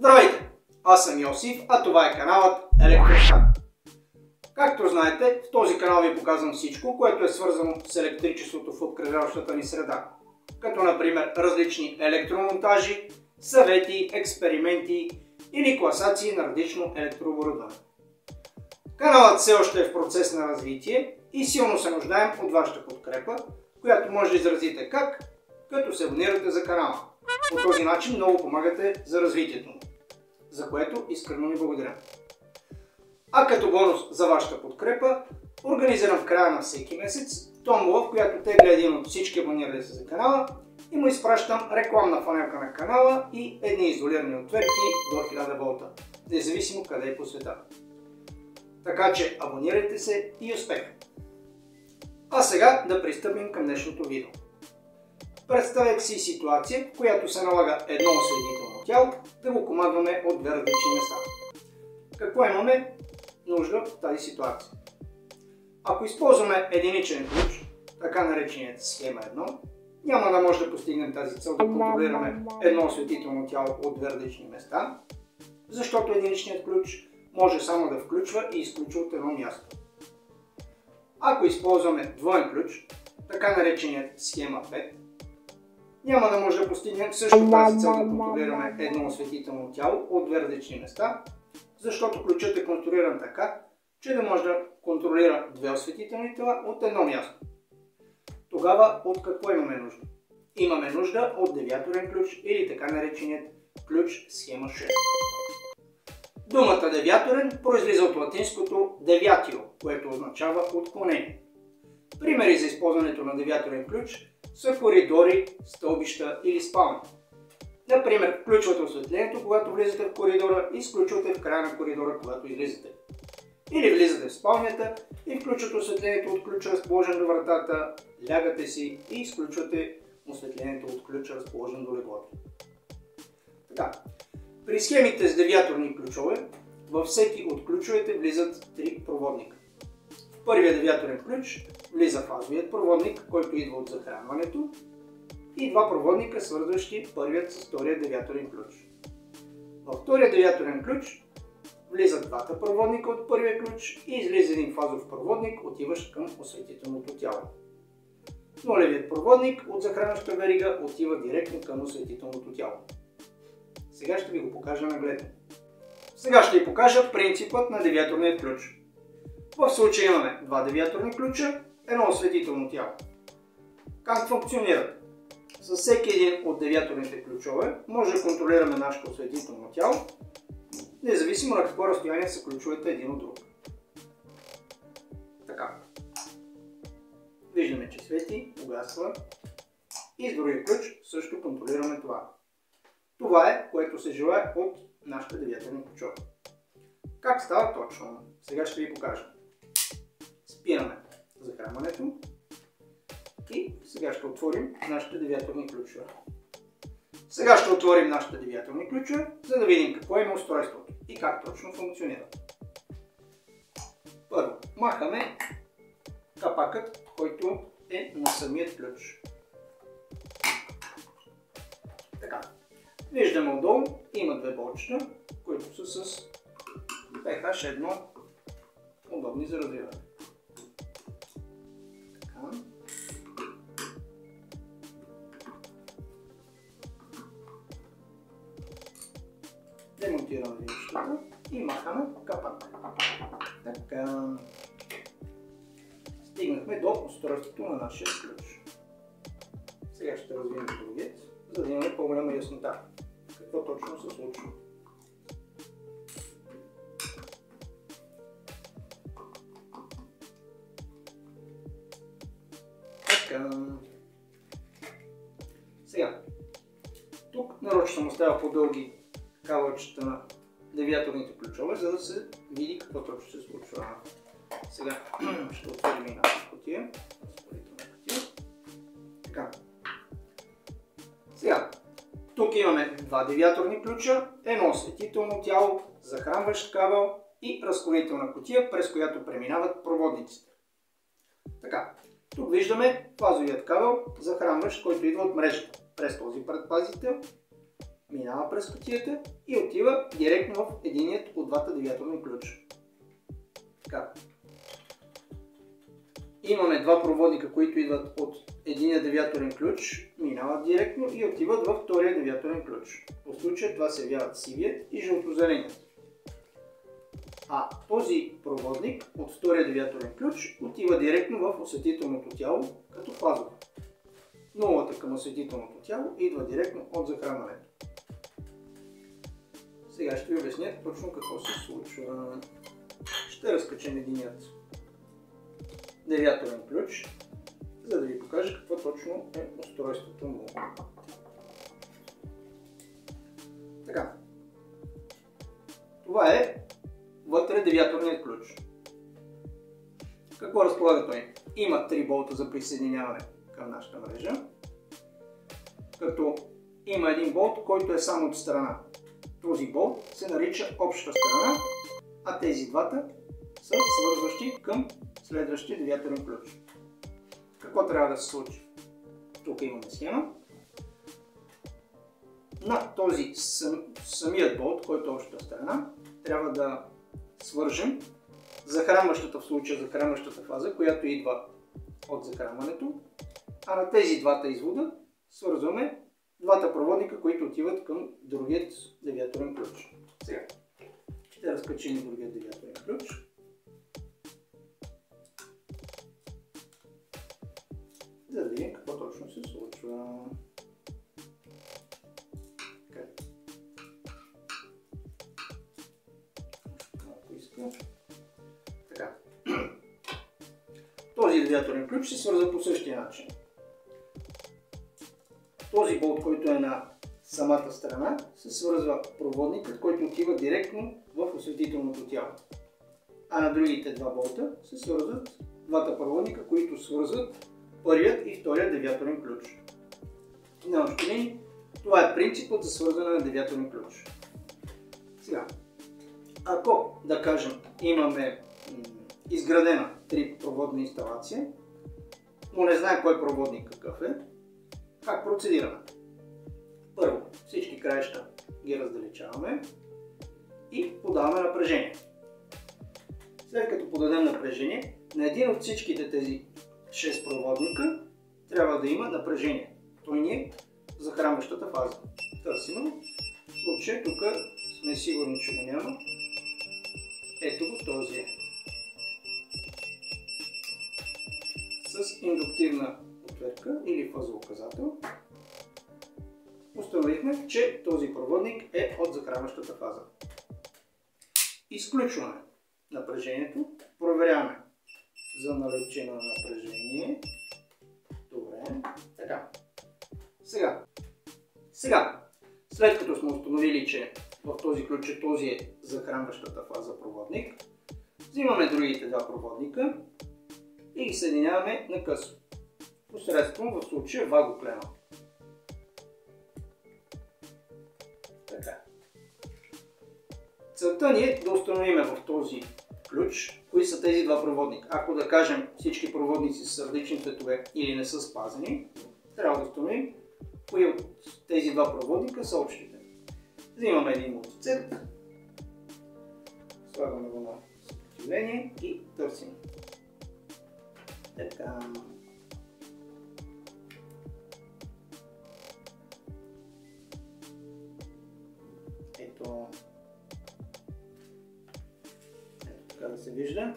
Здравейте! Аз съм Йосиф, а това е каналът Електростат. Както знаете, в този канал ви показвам всичко, което е свързано с електричеството в обкръжаващата ни среда. Като например различни електромонтажи, съвети, експерименти или класации на различно електрооборудване. Каналът все още е в процес на развитие и силно се нуждаем от вашата подкрепа, която може да изразите като се абонирате за канала. По този начин много помагате за развитието му, за което искрено ви благодаря. А като бонус за вашата подкрепа, организирам в края на всеки месец томбола, в която тегля един от всички абонирали се за канала и му изпращам рекламна фанелка на канала и едни изолирани отвертки до 1000 волта, независимо къде е по света. Така че абонирайте се и успех! А сега да пристъпим към днешното видео. Представях си ситуация, в която се налага едно осветително тяло да го командваме от две различни места. Какво имаме нужда в тази ситуация? Ако използваме единичен ключ, така нареченият схема 1, няма да може да постигнем тази цел да контролираме едно осветително тяло от две различни места, защото единичният ключ може само да включва и изключва от едно място. Ако използваме двоен ключ, така нареченият схема 5, няма да може да постигнем също тази цел да контролираме едно осветително тяло от две различни места, защото ключът е конструиран така, че да може да контролира две осветителни тела от едно място. Тогава от какво имаме нужда? Имаме нужда от девиаторен ключ или така нареченият ключ схема 6. Думата девиаторен произлиза от латинското deviatio, което означава отклонение. Примери за използването на девиаторен ключ са коридори, стълбища или спални. Например, включвате осветлението, когато влизате в коридора и изключвате в края на коридора, когато излизате. Или влизате в спалнята и включвате осветлението от ключа, разположен до вратата, лягате си и изключвате осветлението от ключа, разположен до леглото. Така, при схемите с девиаторни ключове, във всеки от ключовете влизат 3 проводника. В първия девиаторен ключ влиза фазовият проводник, който идва от захранването, и два проводника, свързващи първият с втория девиаторен ключ. Във втория девиаторен ключ влизат двата проводника от първия ключ и излиза един фазов проводник, отиващ към осветителното тяло. Нулевият проводник от захранваща верига отива директно към осветителното тяло. Сега ще ви го покажа нагледно. Сега ще ви покажа принципът на девиаторния ключ. В случая имаме два девиаторни ключа, едно осветително тяло. Как функционират? С всеки един от девиаторните ключове може да контролираме нашето осветително тяло, независимо на какво разстояние са ключовете един от друг. Така. Виждаме, че свети, угасва и с другия ключ също контролираме това. Това е, което се желае от нашите девиаторни ключове. Как става точно? Сега ще ви покажа. Спираме захранването и сега ще отворим нашите девиаторни ключове. Сега ще отворим нашите девиаторни ключове, за да видим какво има устройството и как точно функционира. Първо, махаме капакът, който е на самият ключ. Така. Виждаме отдолу, има две болчета, които са с PH1 удобни за развиване. Така. Демонтираме вилчетата и махаме капак. Така. Стигнахме до устройството на нашия ключ. Сега ще развием другият, за да имаме по-голяма яснота. Какво точно се случва? Така. Сега. Тук нарочно съм оставя по-дълги кабелчета на девиаторните ключове, за да се види какво точно се случва. Сега ще отворим и нашата кутия. Така. Сега. Тук имаме два девиаторни ключа, едно осветително тяло, захранващ кабел и разклонителна кутия, през която преминават проводниците. Така, тук виждаме фазовият кабел, захранващ, който идва от мрежата. През този предпазител минава през кутията и отива директно в единият от двата девиаторни ключа. Така. Имаме два проводника, които идват от единия девиаторен ключ, минават директно и отиват във втория девиаторен ключ. В случая това се явяват сивият и жълтозеленият. А този проводник от втория девиаторен ключ отива директно в осветителното тяло като фазова. Нулата към осветителното тяло идва директно от захранването. Сега ще ви обясня точно какво се случва. Ще разкачем единият девиаторен ключ, за да ви покажа какво точно е устройството му. Така. Това е вътре девиаторният ключ. Какво разполага той? Има 3 болта за присъединяване към нашата мрежа, като има един болт, който е само от страна. Този болт се нарича обща страна, а тези двата са свързващи към следващия девиаторен ключ. Какво трябва да се случи? Тук имаме схема. На този самият болт, който е общата страна, трябва да свържем захранващата, в случая захранващата фаза, която идва от захранването, а на тези двата извода свързваме двата проводника, които отиват към другият девиаторен ключ. Сега ще разкачим другият девиаторен ключ. За да видим какво точно се случва. Така. Този девиаторен ключ се свързва по същия начин. Този болт, който е на самата страна, се свързва проводникът, който отива директно в осветителното тяло. А на другите два болта се свързват двата проводника, които свързват първият и вторият девиаторен ключ. На общи линии, това е принципът за свързване на девиаторен ключ. Сега, ако, да кажем, имаме изградена 3-проводна инсталация, но не знаем кой проводник какъв е, как процедираме? Първо, всички краища ги раздалечаваме и подаваме напрежение. След като подадем напрежение, на един от всичките тези 6 проводника трябва да има напрежение. Той ни е захранващата фаза. Търсим. В случай тук сме сигурни, че го няма. Ето го, този е. С индуктивна ответка или фазоуказател установихме, че този проводник е от захранващата фаза. Изключваме напрежението, проверяваме за наличие на напрежение. Добре, така. Сега, след като сме установили, че в този ключ този е захранващата фаза проводник, взимаме другите два проводника и ги съединяваме на късо, посредством в случая вагоклема. Така. Целта ни е да установим в този ключ кои са тези два проводника. Ако да кажем всички проводници са различни цветове или не са спазени, трябва да установим кои от тези два проводника са общите. Взимаме един мултицет, слагаме го на съпротивление и търсим. Така. Ето така да се вижда.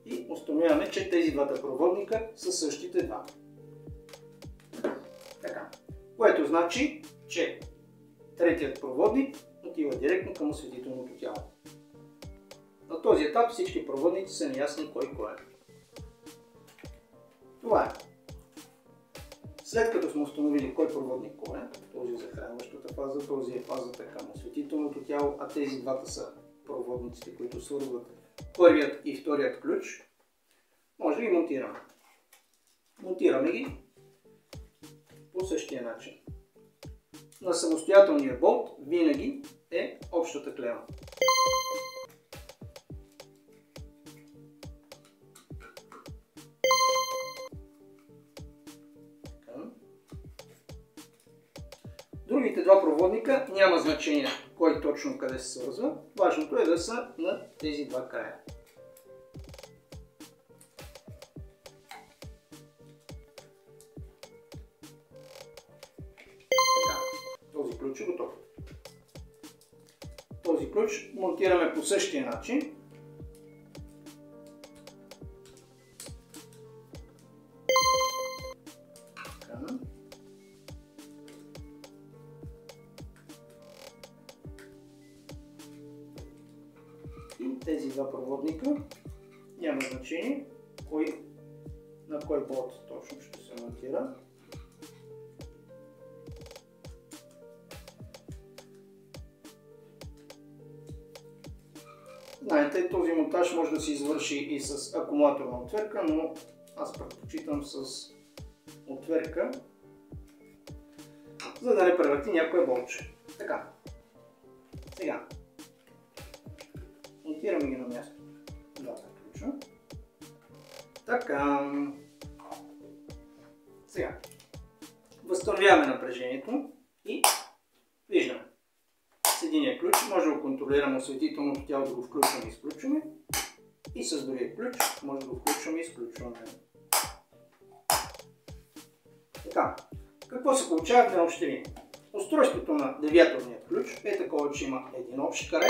И установяваме, че тези двата проводника са същите два. Така. Което значи, че третият проводник отива директно към осветителното тяло. На този етап всички проводници са неясни кой е. Това е. След като сме установили кой проводник кой е, този е захранващата фаза, този е фазата към осветителното тяло, а тези двата са проводниците, които свързват първият и вторият ключ, може да ги монтираме. Монтираме ги по същия начин. На самостоятелния болт винаги е общата клема. другите два проводника няма значение кой точно къде се свързва. Важното е да са на тези два края. Така, този ключ е готов. Този ключ монтираме по същия начин. И тези два проводника няма значение на кой болт точно ще се монтира. Знаете, този монтаж може да се извърши и с акумулаторна отверка, но аз предпочитам с отверка, за да не превърти някое болче. Така. Сега. Монтираме ги на място. Двата ключа. Така. Сега. Възстановяваме напрежението и виждаме. С единия ключ може да го контролираме осветителното тяло, да го включваме и изключваме. И с другия ключ може да го включваме и изключваме. Така. Какво се получава в две общини? Устройството на девиаторния ключ е такова, че има един общ край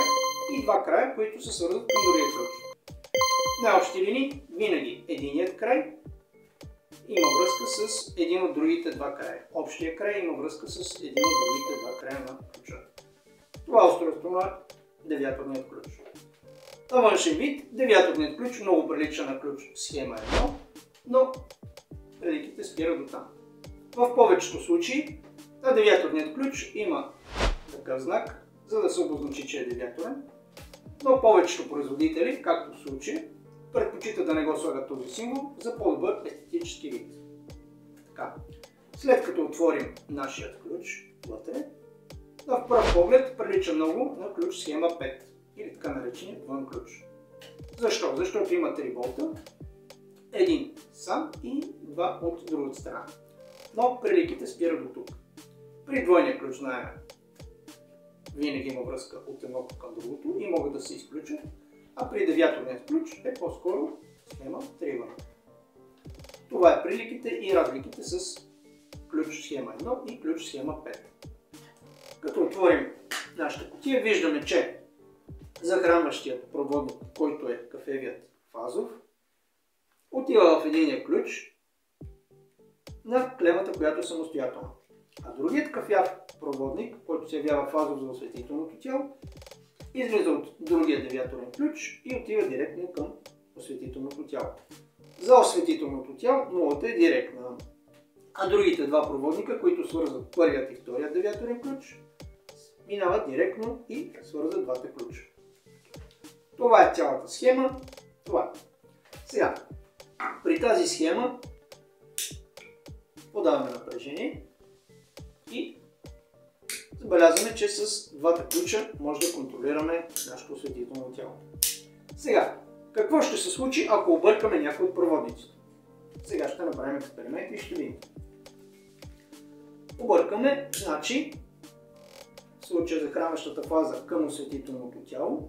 и два края, които се свързват към другия ключ. На общи линии винаги единият край има връзка с един от другите два края. Общия край има връзка с един от другите два края на ключа. Това е устройството на девиаторният ключ. На външен вид девиаторният ключ много прилича на ключ схема 1, но разликите спират до там. В повечето случаи на девиаторният ключ има такъв знак, за да се обозначи, че е девиаторен, но повечето производители, както в случая, предпочитат да не го слагат този символ за по-добър естетически вид. Така. След като отворим нашият ключ вътре, на пръв поглед прилича много на ключ схема 5 или така наречения двоен ключ. Защо? Защото има 3 болта, един сам и два от другата страна. Но приликите спират до тук. При двойния ключ знаем, винаги има връзка от едното към другото и могат да се изключат, а при девиаторният ключ е по-скоро схема 3. Това е приликите и разликите с ключ схема 1 и ключ схема 5. Като отворим нашата кутия, виждаме, че захранващият проводник, който е кафевият фазов, отива в единия ключ на клемата, която е самостоятелна. А другият кафяв проводник, който се явява фазов за осветителното тяло, излиза от другия девиаторен ключ и отива директно към осветителното тяло. За осветителното тяло нулата е директна, а другите два проводника, които свързват първият и вторият девиаторен ключ, минават директно и свързват двата ключа. Това е цялата схема. Това. Сега, при тази схема подаваме напрежение и забелязваме, че с двата ключа може да контролираме нашето осветително тяло. Сега, какво ще се случи, ако объркаме някой от проводниците? Сега ще направим експеримент и ще видим. Объркаме, значи, в случая захранващата фаза към осветителното тяло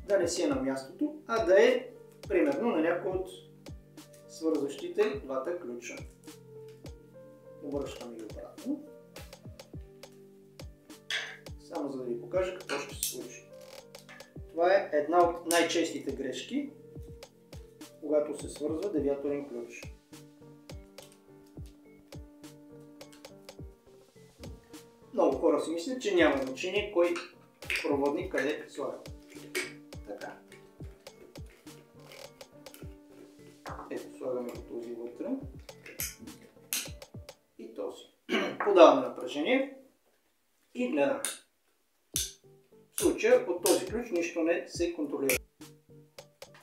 да не си е на мястото, а да е примерно на някой от свързващите двата ключа. Обръщаме ги обратно. Само за да ви покажа какво ще се случи. Това е една от най-честите грешки, когато се свързва девиаторен ключ. Много хора си мислят, че няма значение кой проводник къде слага. Така. Ето, слагаме го този вътре. И този. Подаваме напрежение и гледаме. В случая от този ключ нищо не се контролира.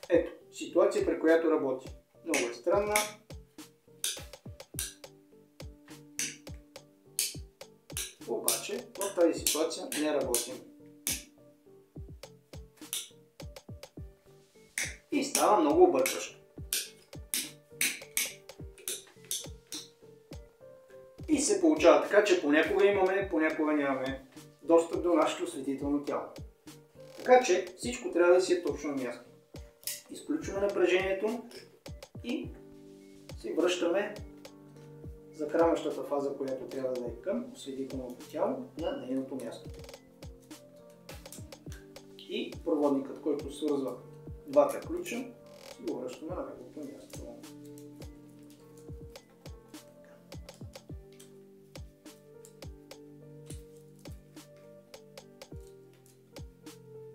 Ето, ситуация, при която работи. Много е странна. Обаче в тази ситуация не работим. И става много объркващо. И се получава така, че понякога имаме, понякога нямаме достъп до нашето осветително тяло. Така че всичко трябва да си е точно на място. Изключваме напрежението и си връщаме захранващата фаза, която трябва да е към осветителното тяло, на нейното място. И проводникът, който свързва двата ключа, си го връщаме на неговото място.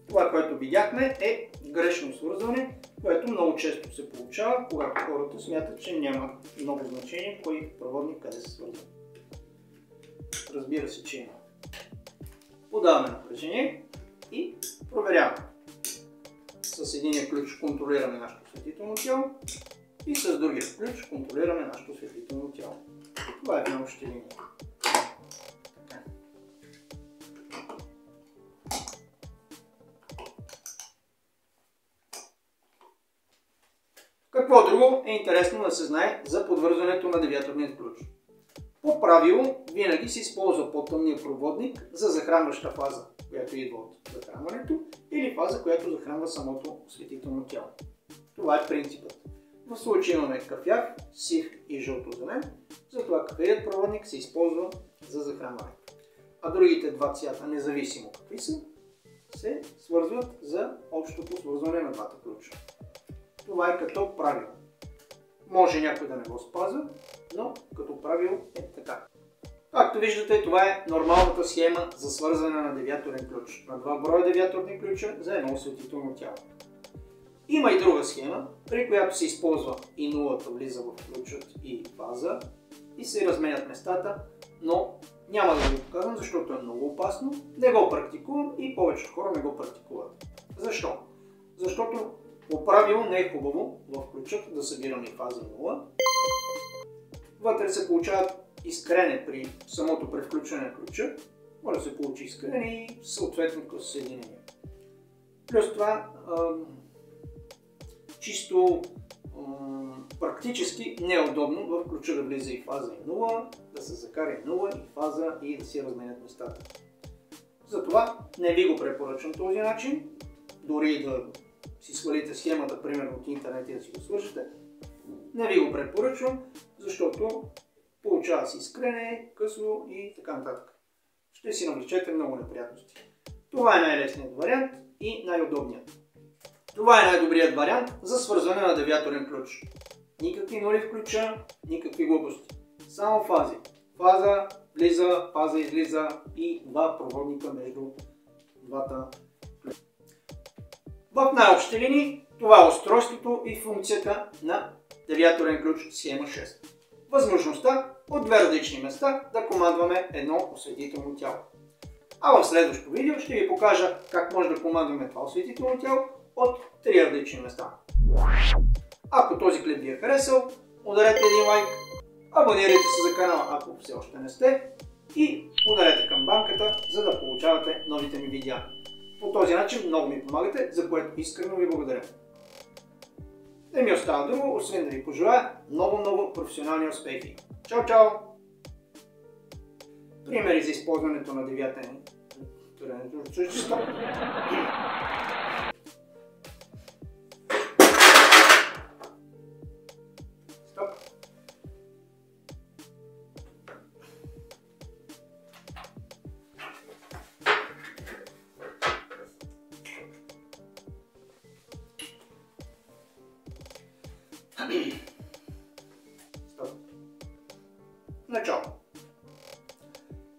Това, което видяхме, е грешно свързване, което много често се получава, когато хората смятат, че няма много значение кой проводник къде се свързва. Разбира се, че има. Подаваме напрежение и проверяваме. С единия ключ контролираме нашето осветително тяло и с другия ключ контролираме нашето осветително тяло. Това е една обща линия. Какво друго е интересно да се знае за подвързването на девиаторния ключ? По правило винаги се използва по-тъмния проводник за захранваща фаза, която идва от захранването, или фаза, която захранва самото осветително тяло. Това е принципът. В случая имаме кафяв, сив и жълто-зелен, затова кафявият проводник се използва за захранване. А другите два цвята, независимо какви са, се свързват за общото свързване на двата ключа. Това е като правило. Може някой да не го спазва, но като правило е така. Както виждате, това е нормалната схема за свързване на девиаторен ключ. На два броя девиаторни ключа за едно осветително тяло. Има и друга схема, при която се използва и нулата влиза в ключът и фаза и се разменят местата, но няма да ви показвам, защото е много опасно. Не го практикувам и повечето хора не го практикуват. Защо? Защото по правило не е хубаво в ключът да събираме фаза и нула. Вътре се получават искрене при самото превключване на ключа. Може да се получи искрене и съответно съединение. Плюс това чисто практически не е удобно в ключа да влиза и фаза и нула, да се закара и нула и фаза и да си разменят местата. Затова не ви го препоръчвам този начин, дори да си свалите схемата, примерно от интернет и да си го свършите. Не ви го препоръчвам, защото получава се искрене, късо и така нататък. Ще си навлечете много неприятности. Това е най-лесният вариант и най-удобният. Това е най-добрият вариант за свързване на девиаторен ключ. Никакви нули в ключа, никакви глупости. Само фази. Фаза влиза, фаза излиза и два проводника между двата ключа. В най-общи линии това е устройството и функцията на девиаторен ключ схема 6. Възможността от две различни места да командваме едно осветително тяло. А в следващото видео ще ви покажа как може да командваме това осветително тяло от три различни места. Ако този клип ви е харесал, ударете един лайк, абонирайте се за канала, ако все още не сте, и ударете камбанката, за да получавате новите ми видеа. По този начин много ми помагате, за което искрено ви благодаря. Не ми остава друго, освен да ви пожелая много професионални успехи. Чао, чао! Примери за използването на девиаторен ключ. Стоп! Начало.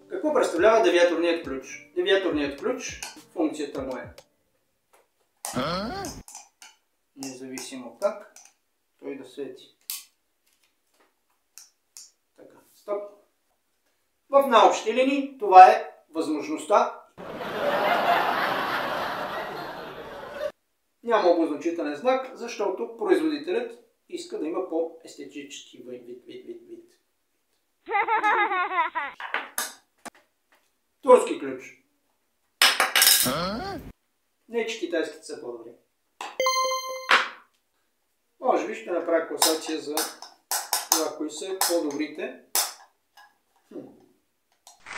Какво представлява девиаторният ключ? Девиаторният ключ, функцията му е независимо как той да свети. Така, стоп. В най-общи линии това е възможността. Няма обозначителен знак, защото производителят иска да има по-естетически вид. Турски ключ. Не, че китайските са по-добри. Може би ще направя класация за това, кои са по-добрите.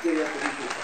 Видеото ви